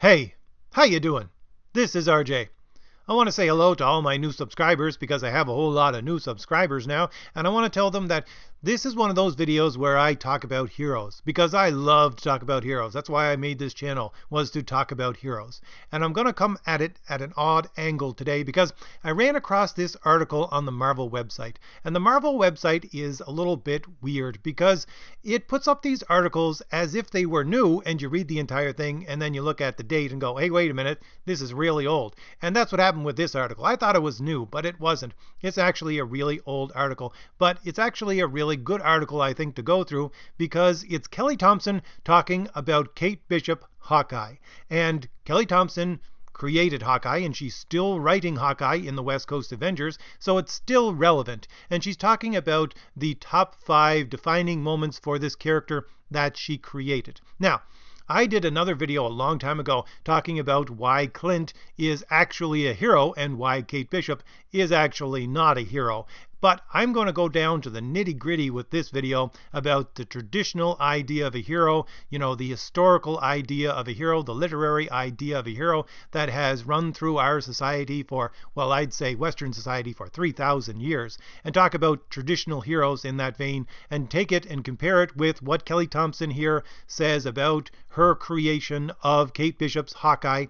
Hey, how you doing? This is RJ. I want to say hello to all my new subscribers because I have a whole lot of new subscribers now, and I want to tell them that this is one of those videos where I talk about heroes because I love to talk about heroes. That's why I made this channel, was to talk about heroes. And I'm going to come at it at an odd angle today because I ran across this article on the Marvel website. And the Marvel website is a little bit weird because it puts up these articles as if they were new, and you read the entire thing and then you look at the date and go, hey, wait a minute, this is really old. And that's what happened with this article. I thought it was new, but it wasn't. It's actually a really old article, but it's actually a really good article, I think, to go through because it's Kelly Thomson talking about Kate Bishop Hawkeye. And Kelly Thomson created Hawkeye, and she's still writing Hawkeye in the West Coast Avengers, so it's still relevant. And she's talking about the top 5 defining moments for this character that she created. Now, I did another video a long time ago talking about why Clint is actually a hero and why Kate Bishop is actually not a hero. But I'm going to go down to the nitty-gritty with this video about the traditional idea of a hero, the historical idea of a hero, the literary idea of a hero that has run through our society for, well, I'd say Western society for 3,000 years, and talk about traditional heroes in that vein, and take it and compare it with what Kelly Thomson here says about her creation of Kate Bishop's Hawkeye.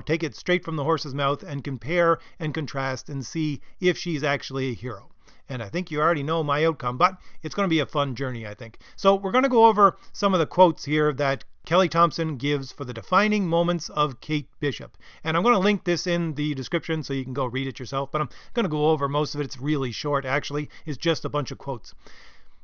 Take it straight from the horse's mouth and compare and contrast and see if she's actually a hero. And I think you already know my outcome, but it's going to be a fun journey, I think. So we're going to go over some of the quotes here that Kelly Thomson gives for the defining moments of Kate Bishop. And I'm going to link this in the description so you can go read it yourself, but I'm going to go over most of it. It's really short, actually. It's just a bunch of quotes.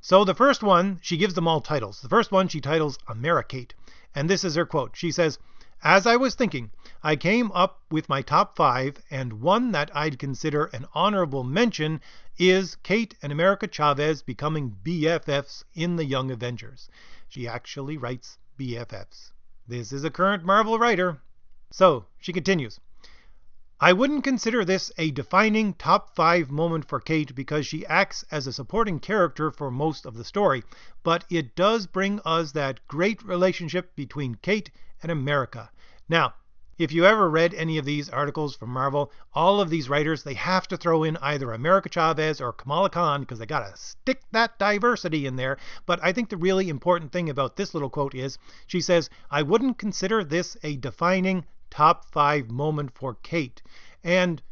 So the first one, she gives them all titles. The first one she titles Americate. And this is her quote. She says, "As I was thinking, I came up with my top 5, and one that I'd consider an honorable mention is Kate and America Chavez becoming BFFs in the Young Avengers." She actually writes BFFs. This is a current Marvel writer. So she continues, "I wouldn't consider this a defining top 5 moment for Kate because she acts as a supporting character for most of the story, but it does bring us that great relationship between Kate and America." Now, if you ever read any of these articles from Marvel, all of these writers, they have to throw in either America Chavez or Kamala Khan because they got to stick that diversity in there. But I think the really important thing about this little quote is she says, "I wouldn't consider this a defining top 5 moment for Kate." And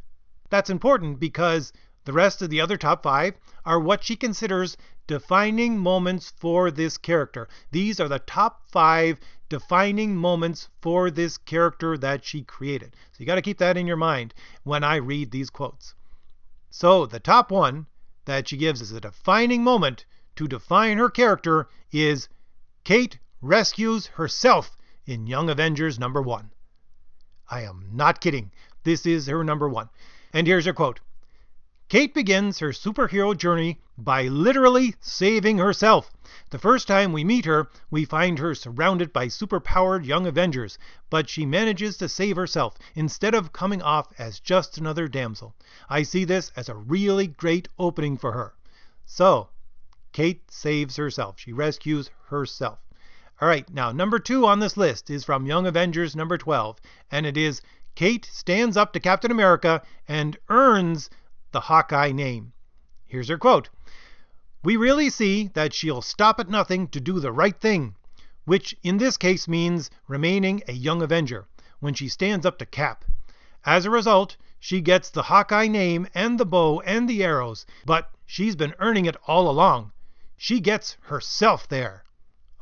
that's important because the rest of the other top 5 are what she considers defining moments for this character. These are the top 5 defining moments for this character that she created. So you got to keep that in your mind when I read these quotes. So the top one that she gives as a defining moment to define her character is Kate rescues herself in Young Avengers #1. I am not kidding. This is her #1. And here's her quote. "Kate begins her superhero journey by literally saving herself. The first time we meet her, we find her surrounded by superpowered young Avengers, but she manages to save herself instead of coming off as just another damsel. I see this as a really great opening for her." So, Kate saves herself. She rescues herself. All right, now #2 on this list is from Young Avengers #12, and it is Kate stands up to Captain America and earns the Hawkeye name. Here's her quote. "We really see that she'll stop at nothing to do the right thing, which in this case means remaining a young Avenger, when she stands up to Cap. As a result, she gets the Hawkeye name and the bow and the arrows, but she's been earning it all along. She gets herself there."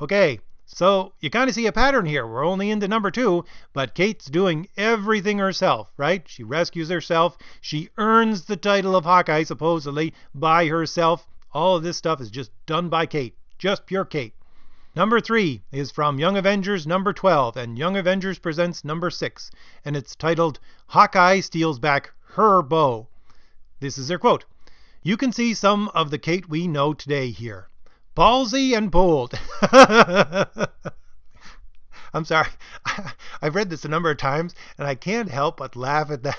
Okay, so you kind of see a pattern here. We're only into #2, but Kate's doing everything herself, right? She rescues herself. She earns the title of Hawkeye, supposedly, by herself. All of this stuff is just done by Kate. Just pure Kate. #3 is from Young Avengers #12, and Young Avengers presents #6, and it's titled Hawkeye Steals Back Her Bow. This is her quote. "You can see some of the Kate we know today here. Ballsy and bold." I'm sorry. I've read this a number of times, and I can't help but laugh at that.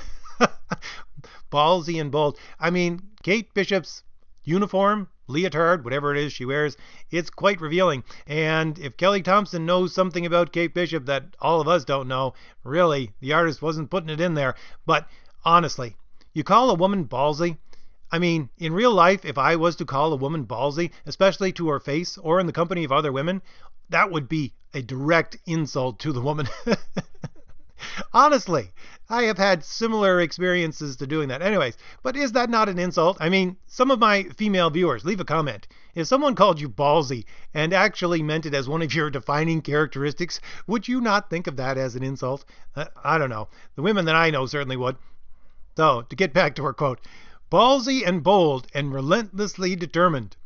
Ballsy and bold. I mean, Kate Bishop's uniform leotard, whatever it is she wears. It's quite revealing. And if Kelly Thomson knows something about Kate Bishop that all of us don't know, really, the artist wasn't putting it in there. But honestly, you call a woman ballsy? I mean, in real life, if I was to call a woman ballsy, especially to her face or in the company of other women, that would be a direct insult to the woman. Honestly, I have had similar experiences to doing that. Anyways, but is that not an insult? I mean, some of my female viewers, leave a comment. If someone called you ballsy and actually meant it as one of your defining characteristics, would you not think of that as an insult? I don't know. The women that I know certainly would. So, to get back to her quote, ballsy and bold and relentlessly determined.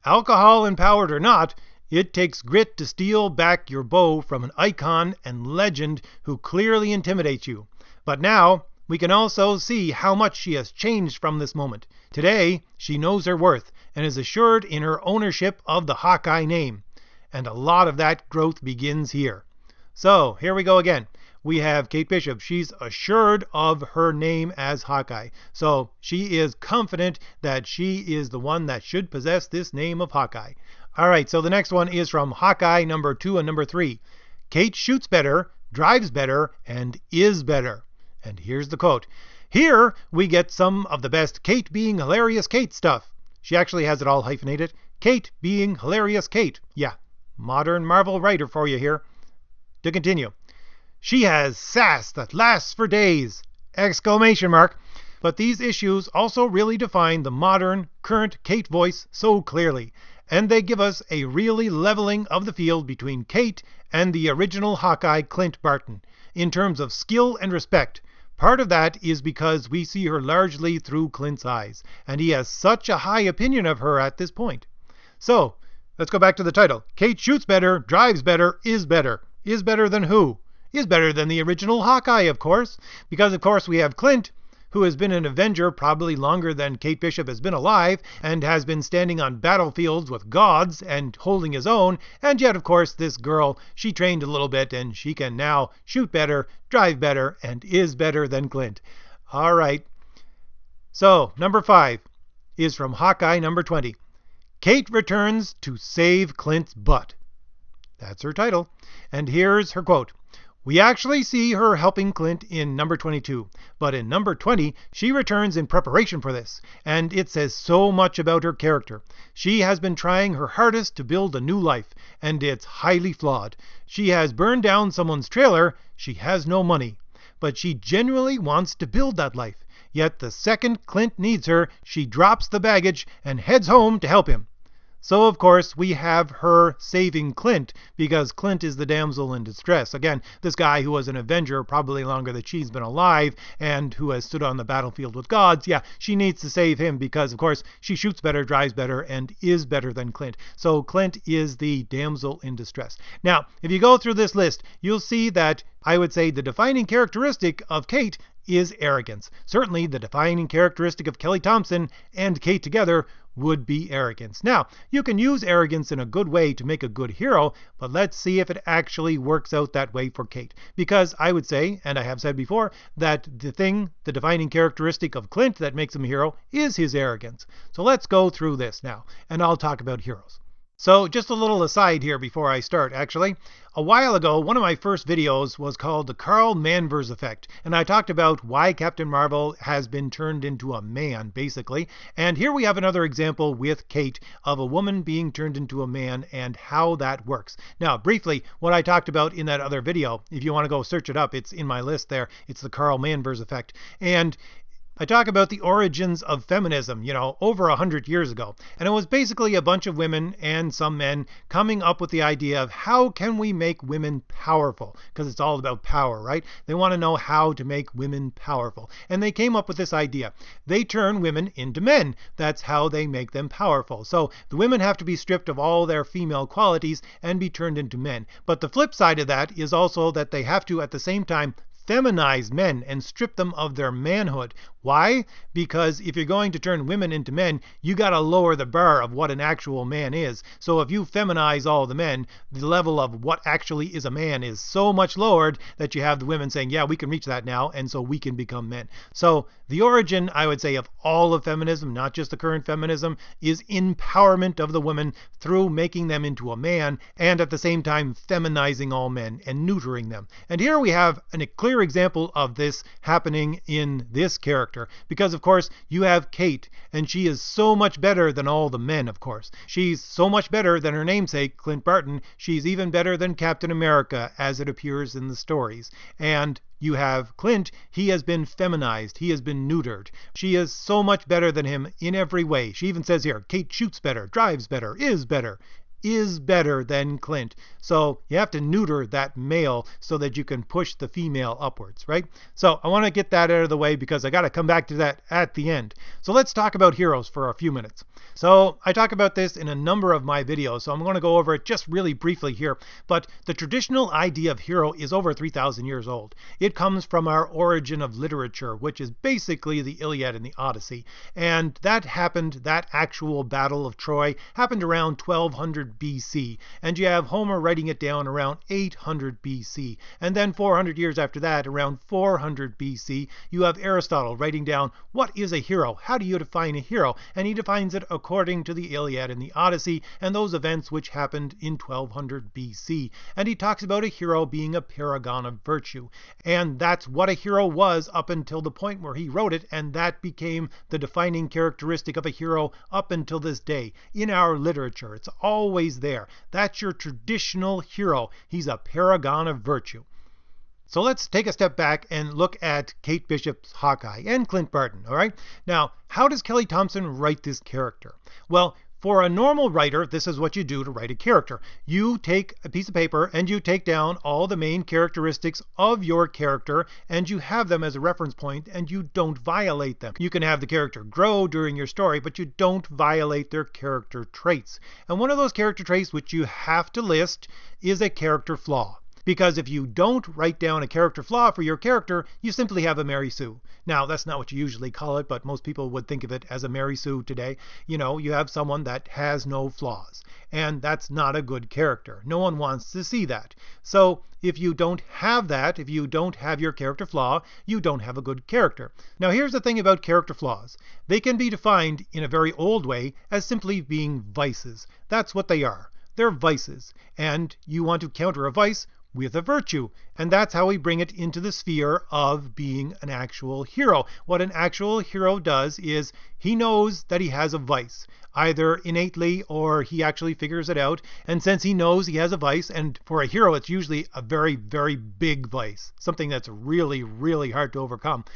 Alcohol empowered or not, it takes grit to steal back your bow from an icon and legend who clearly intimidates you. But now, we can also see how much she has changed from this moment. Today, she knows her worth and is assured in her ownership of the Hawkeye name. And a lot of that growth begins here. So, here we go again. We have Kate Bishop. She's assured of her name as Hawkeye. So, she is confident that she is the one that should possess this name of Hawkeye. Alright, so the next one is from Hawkeye number 2 and number 3. Kate shoots better, drives better, and is better. And here's the quote. Here we get some of the best Kate being hilarious Kate stuff. She actually has it all hyphenated. Kate being hilarious Kate. Yeah, modern Marvel writer for you here. To continue. She has sass that lasts for days! Exclamation mark. But these issues also really define the modern, current Kate voice so clearly. And they give us a really leveling of the field between Kate and the original Hawkeye Clint Barton, in terms of skill and respect. Part of that is because we see her largely through Clint's eyes, and he has such a high opinion of her at this point. So, let's go back to the title. Kate shoots better, drives better, is better. Is better than who? Is better than the original Hawkeye, of course, because of course we have Clint, who has been an Avenger probably longer than Kate Bishop has been alive, and has been standing on battlefields with gods and holding his own, and yet of course this girl, she trained a little bit and she can now shoot better, drive better, and is better than Clint. Alright, so number 5 is from Hawkeye number 20. Kate returns to save Clint's butt. That's her title. And here's her quote. We actually see her helping Clint in number 22, but in number 20, she returns in preparation for this, and it says so much about her character. She has been trying her hardest to build a new life, and it's highly flawed. She has burned down someone's trailer, she has no money, but she genuinely wants to build that life. Yet the second Clint needs her, she drops the baggage and heads home to help him. So, of course, we have her saving Clint, because Clint is the damsel in distress. Again, this guy who was an Avenger probably longer than she's been alive, and who has stood on the battlefield with gods. Yeah, she needs to save him because, of course, she shoots better, drives better, and is better than Clint. So Clint is the damsel in distress. Now, if you go through this list, you'll see that I would say the defining characteristic of Kate is arrogance. Certainly, the defining characteristic of Kelly Thomson and Kate together would be arrogance. Now, you can use arrogance in a good way to make a good hero, but let's see if it actually works out that way for Kate. Because I would say, and I have said before, that the defining characteristic of Clint that makes him a hero is his arrogance. So let's go through this now, and I'll talk about heroes. So just a little aside here before I start, actually. A while ago, one of my first videos was called the Carl Manvers Effect, and I talked about why Captain Marvel has been turned into a man, basically. And here we have another example with Kate of a woman being turned into a man and how that works. Now, briefly, what I talked about in that other video, if you want to go search it up, it's in my list there. It's the Carl Manvers Effect. And I talk about the origins of feminism, over 100 years ago. And it was basically a bunch of women and some men coming up with the idea of how can we make women powerful? Because it's all about power, right? They want to know how to make women powerful. And they came up with this idea. They turn women into men. That's how they make them powerful. So the women have to be stripped of all their female qualities and be turned into men. But the flip side of that is also that they have to, at the same time, feminize men and strip them of their manhood, Why? Because if you're going to turn women into men, you got to lower the bar of what an actual man is. So if you feminize all the men, the level of what actually is a man is so much lowered that you have the women saying, yeah, we can reach that now, and so we can become men. So the origin, I would say, of all of feminism, not just the current feminism, is empowerment of the women through making them into a man, and at the same time feminizing all men and neutering them. And here we have a clear example of this happening in this character, because of course you have Kate, and she is so much better than all the men, of course. She's so much better than her namesake, Clint Barton. She's even better than Captain America, as it appears in the stories. And you have Clint, he has been feminized, he has been neutered. She is so much better than him in every way. She even says here, Kate shoots better, drives better, is better than Clint. So you have to neuter that male so that you can push the female upwards, right? So I want to get that out of the way because I got to come back to that at the end. So let's talk about heroes for a few minutes. So I talk about this in a number of my videos, so I'm going to go over it just really briefly here. But the traditional idea of hero is over 3,000 years old. It comes from our origin of literature, which is basically the Iliad and the Odyssey. And that happened, that actual Battle of Troy happened around 1200 BC. And you have Homer writing it down around 800 BC. And then 400 years after that, around 400 BC, you have Aristotle writing down what is a hero? How do you define a hero? And he defines it according to the Iliad and the Odyssey and those events which happened in 1200 BC. And he talks about a hero being a paragon of virtue. And that's what a hero was up until the point where he wrote it, and that became the defining characteristic of a hero up until this day. In our literature, it's always there. That's your traditional hero. He's a paragon of virtue. So let's take a step back and look at Kate Bishop's Hawkeye and Clint Barton, all right? Now, how does Kelly Thomson write this character? Well, for a normal writer, this is what you do to write a character. You take a piece of paper and you take down all the main characteristics of your character and you have them as a reference point and you don't violate them. You can have the character grow during your story, but you don't violate their character traits. And one of those character traits which you have to list is a character flaw. Because if you don't write down a character flaw for your character, you simply have a Mary Sue. Now, that's not what you usually call it, but most people would think of it as a Mary Sue today. You know, you have someone that has no flaws. And that's not a good character. No one wants to see that. So if you don't have that, if you don't have your character flaw, you don't have a good character. Now, here's the thing about character flaws. They can be defined in a very old way as simply being vices. That's what they are. They're vices. And you want to counter a vice with a virtue. And that's how we bring it into the sphere of being an actual hero. What an actual hero does is he knows that he has a vice, either innately or he actually figures it out. And since he knows he has a vice, and for a hero it's usually a very, very big vice, something that's really, really hard to overcome.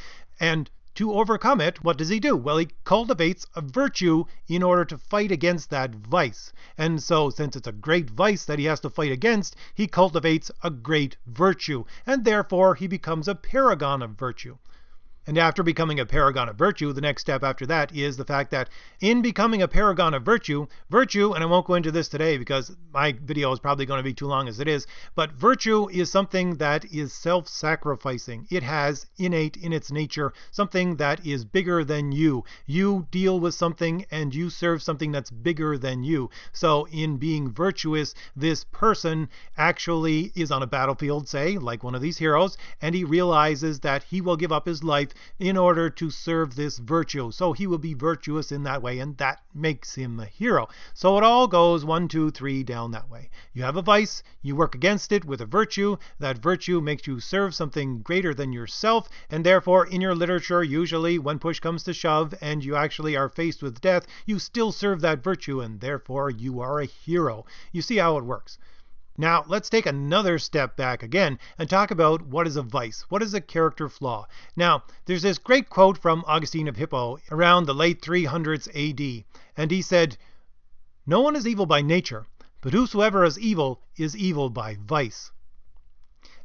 And to overcome it, what does he do? Well, he cultivates a virtue in order to fight against that vice. And so, since it's a great vice that he has to fight against, he cultivates a great virtue. And therefore, he becomes a paragon of virtue. And after becoming a paragon of virtue, the next step after that is the fact that in becoming a paragon of virtue, and I won't go into this today because my video is probably going to be too long as it is, but virtue is something that is self-sacrificing. It has innate in its nature something that is bigger than you. You deal with something and you serve something that's bigger than you. So in being virtuous, this person actually is on a battlefield, say, like one of these heroes, and he realizes that he will give up his life in order to serve this virtue. So he will be virtuous in that way, and that makes him a hero. So it all goes 1, 2, 3 down that way. You have a vice, you work against it with a virtue. That virtue makes you serve something greater than yourself, and therefore in your literature, usually when push comes to shove and you actually are faced with death, you still serve that virtue, and therefore you are a hero. You see how it works. Now, let's take another step back again and talk about what is a vice. What is a character flaw? Now, there's this great quote from Augustine of Hippo around the late 300s AD. And he said, "No one is evil by nature, but whosoever is evil by vice."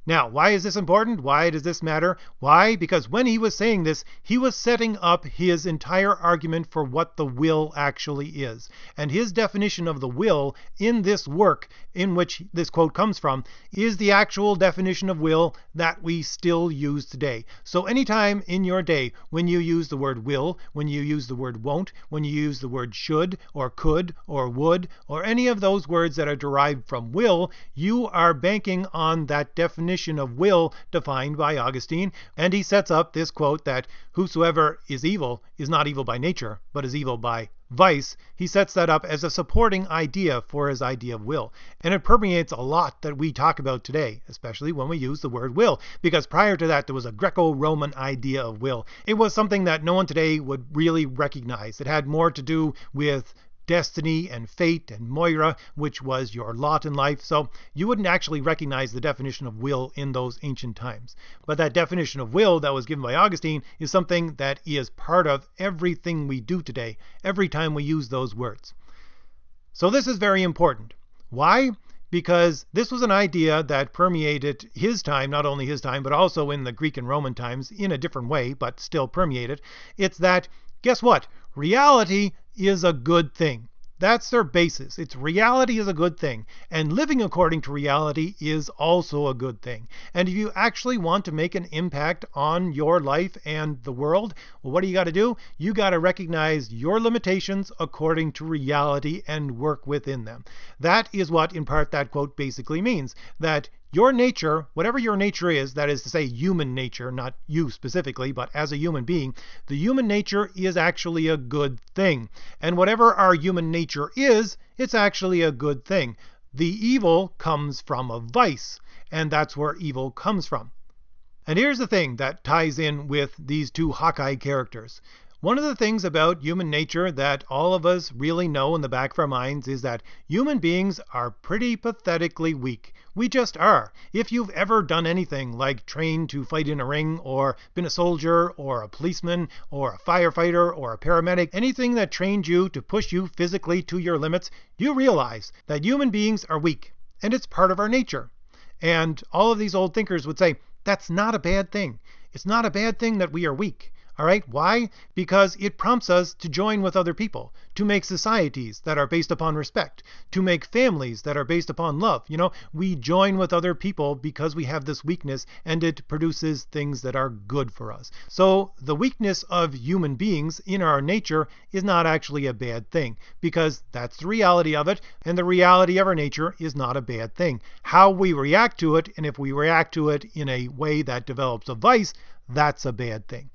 Now, why is this important? Why does this matter? Why? Because when he was saying this, he was setting up his entire argument for what the will actually is. And his definition of the will in this work, in which this quote comes from, is the actual definition of will that we still use today. So anytime in your day when you use the word will, when you use the word won't, when you use the word should or could or would, or any of those words that are derived from will, you are banking on that definition of will defined by Augustine, and he sets up this quote that whosoever is not evil by nature, but is evil by vice. He sets that up as a supporting idea for his idea of will. And it permeates a lot that we talk about today, especially when we use the word will, because prior to that there was a Greco-Roman idea of will. It was something that no one today would really recognize. It had more to do with destiny and fate and Moira, which was your lot in life. So you wouldn't actually recognize the definition of will in those ancient times. But that definition of will that was given by Augustine is something that is part of everything we do today, every time we use those words. So this is very important. Why? Because this was an idea that permeated his time, not only his time, but also in the Greek and Roman times in a different way, but still permeated. It's that, guess what? Reality is a good thing. That's their basis. It's reality is a good thing. And living according to reality is also a good thing. And if you actually want to make an impact on your life and the world, well, what do you got to do? You got to recognize your limitations according to reality and work within them. That is what, in part, that quote basically means. That your nature, whatever your nature is, that is to say human nature, not you specifically, but as a human being, the human nature is actually a good thing. And whatever our human nature is, it's actually a good thing. The evil comes from a vice, and that's where evil comes from. And here's the thing that ties in with these two Hawkeye characters. One of the things about human nature that all of us really know in the back of our minds is that human beings are pretty pathetically weak. We just are. If you've ever done anything like trained to fight in a ring, or been a soldier, or a policeman, or a firefighter, or a paramedic, anything that trained you to push you physically to your limits, you realize that human beings are weak, and it's part of our nature. And all of these old thinkers would say, that's not a bad thing. It's not a bad thing that we are weak. All right, why? Because it prompts us to join with other people, to make societies that are based upon respect, to make families that are based upon love. You know, we join with other people because we have this weakness, and it produces things that are good for us. So the weakness of human beings in our nature is not actually a bad thing, because that's the reality of it, and the reality of our nature is not a bad thing. How we react to it, and if we react to it in a way that develops a vice, that's a bad thing.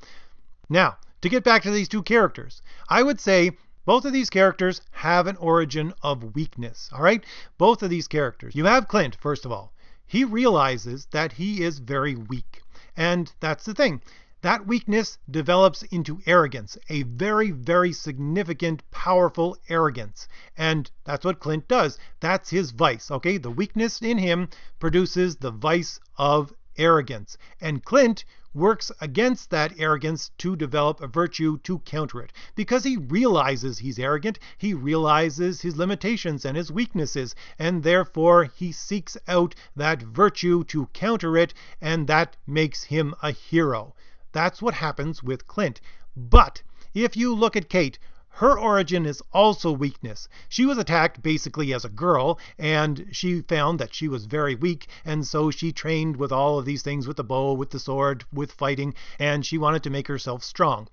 Now, to get back to these two characters, I would say both of these characters have an origin of weakness, all right? Both of these characters. You have Clint, first of all. He realizes that he is very weak. And that's the thing. That weakness develops into arrogance, a very, very significant, powerful arrogance. And that's what Clint does. That's his vice, okay? The weakness in him produces the vice of arrogance. And Clint works against that arrogance to develop a virtue to counter it. Because he realizes he's arrogant, he realizes his limitations and his weaknesses, and therefore he seeks out that virtue to counter it, and that makes him a hero. That's what happens with Clint. But if you look at Kate, her origin is also weakness. She was attacked basically as a girl, and she found that she was very weak, and so she trained with all of these things, with the bow, with the sword, with fighting, and she wanted to make herself strong.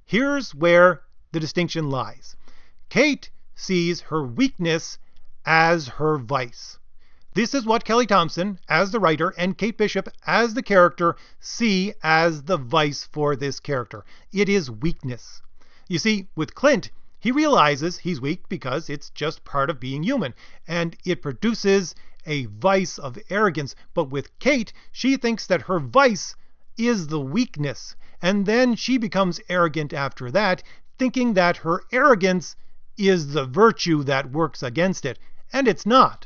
Here's where the distinction lies. Kate sees her weakness as her vice. This is what Kelly Thomson, as the writer, and Kate Bishop, as the character, see as the vice for this character. It is weakness. You see, with Clint, he realizes he's weak because it's just part of being human, and it produces a vice of arrogance. But with Kate, she thinks that her vice is the weakness, and then she becomes arrogant after that, thinking that her arrogance is the virtue that works against it, and it's not.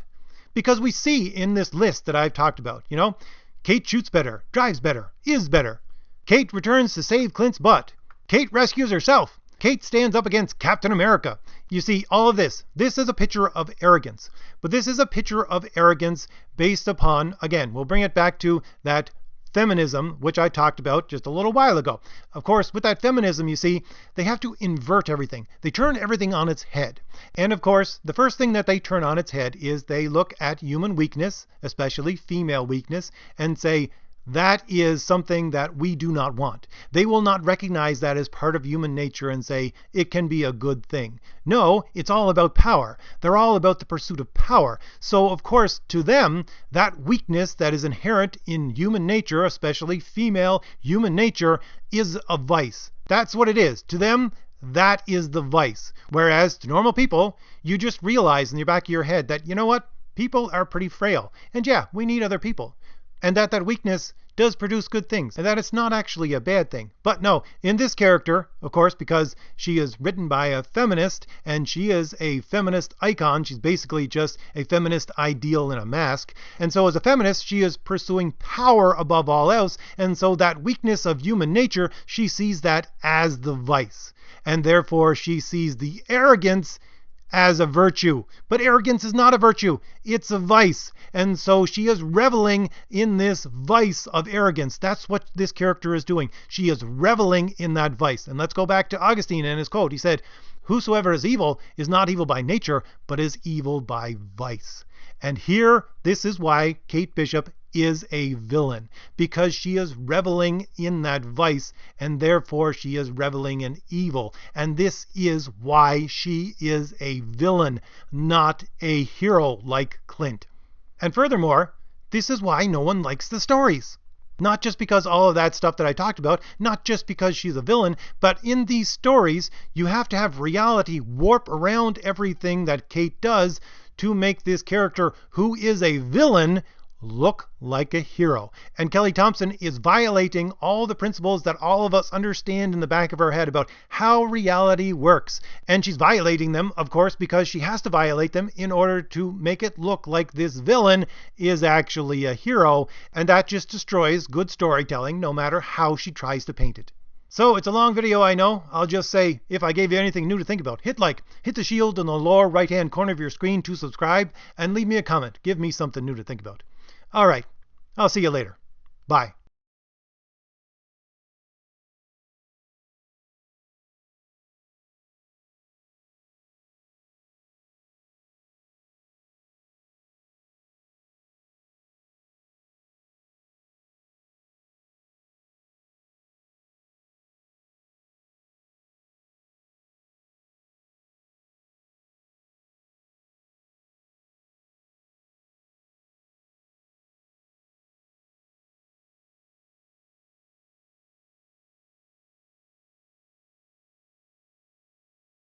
Because we see in this list that I've talked about, you know, Kate shoots better, drives better, is better. Kate returns to save Clint's butt. Kate rescues herself. Kate stands up against Captain America. You see, all of this is a picture of arrogance. But this is a picture of arrogance based upon, again, we'll bring it back to that feminism, which I talked about just a little while ago. Of course, with that feminism, you see, they have to invert everything. They turn everything on its head. And of course, the first thing that they turn on its head is they look at human weakness, especially female weakness, and say, that is something that we do not want. They will not recognize that as part of human nature and say it can be a good thing. No, it's all about power. They're all about the pursuit of power. So, of course, to them, that weakness that is inherent in human nature, especially female human nature, is a vice. That's what it is. To them, that is the vice. Whereas to normal people, you just realize in the back of your head that, you know what? People are pretty frail. And yeah, we need other people. And that weakness does produce good things, and that it's not actually a bad thing. But no, in this character, of course, because she is written by a feminist, and she is a feminist icon, she's basically just a feminist ideal in a mask, and so as a feminist, she is pursuing power above all else, and so that weakness of human nature, she sees that as the vice. And therefore, she sees the arrogance as a virtue. But arrogance is not a virtue, it's a vice. And so she is reveling in this vice of arrogance. That's what this character is doing. She is reveling in that vice. And let's go back to Augustine and his quote. He said, "Whosoever is not evil by nature, but is evil by vice." And here, this is why Kate Bishop is a villain, because she is reveling in that vice, and therefore she is reveling in evil. And this is why she is a villain, not a hero like Clint. And furthermore, this is why no one likes the stories. Not just because all of that stuff that I talked about, not just because she's a villain, but in these stories, you have to have reality warp around everything that Kate does to make this character, who is a villain, look like a hero. And Kelly Thomson is violating all the principles that all of us understand in the back of our head about how reality works. And she's violating them, of course, because she has to violate them in order to make it look like this villain is actually a hero. And that just destroys good storytelling, no matter how she tries to paint it. So it's a long video, I know. I'll just say, if I gave you anything new to think about, hit like, hit the shield in the lower right hand corner of your screen to subscribe, and leave me a comment. Give me something new to think about. All right, I'll see you later. Bye.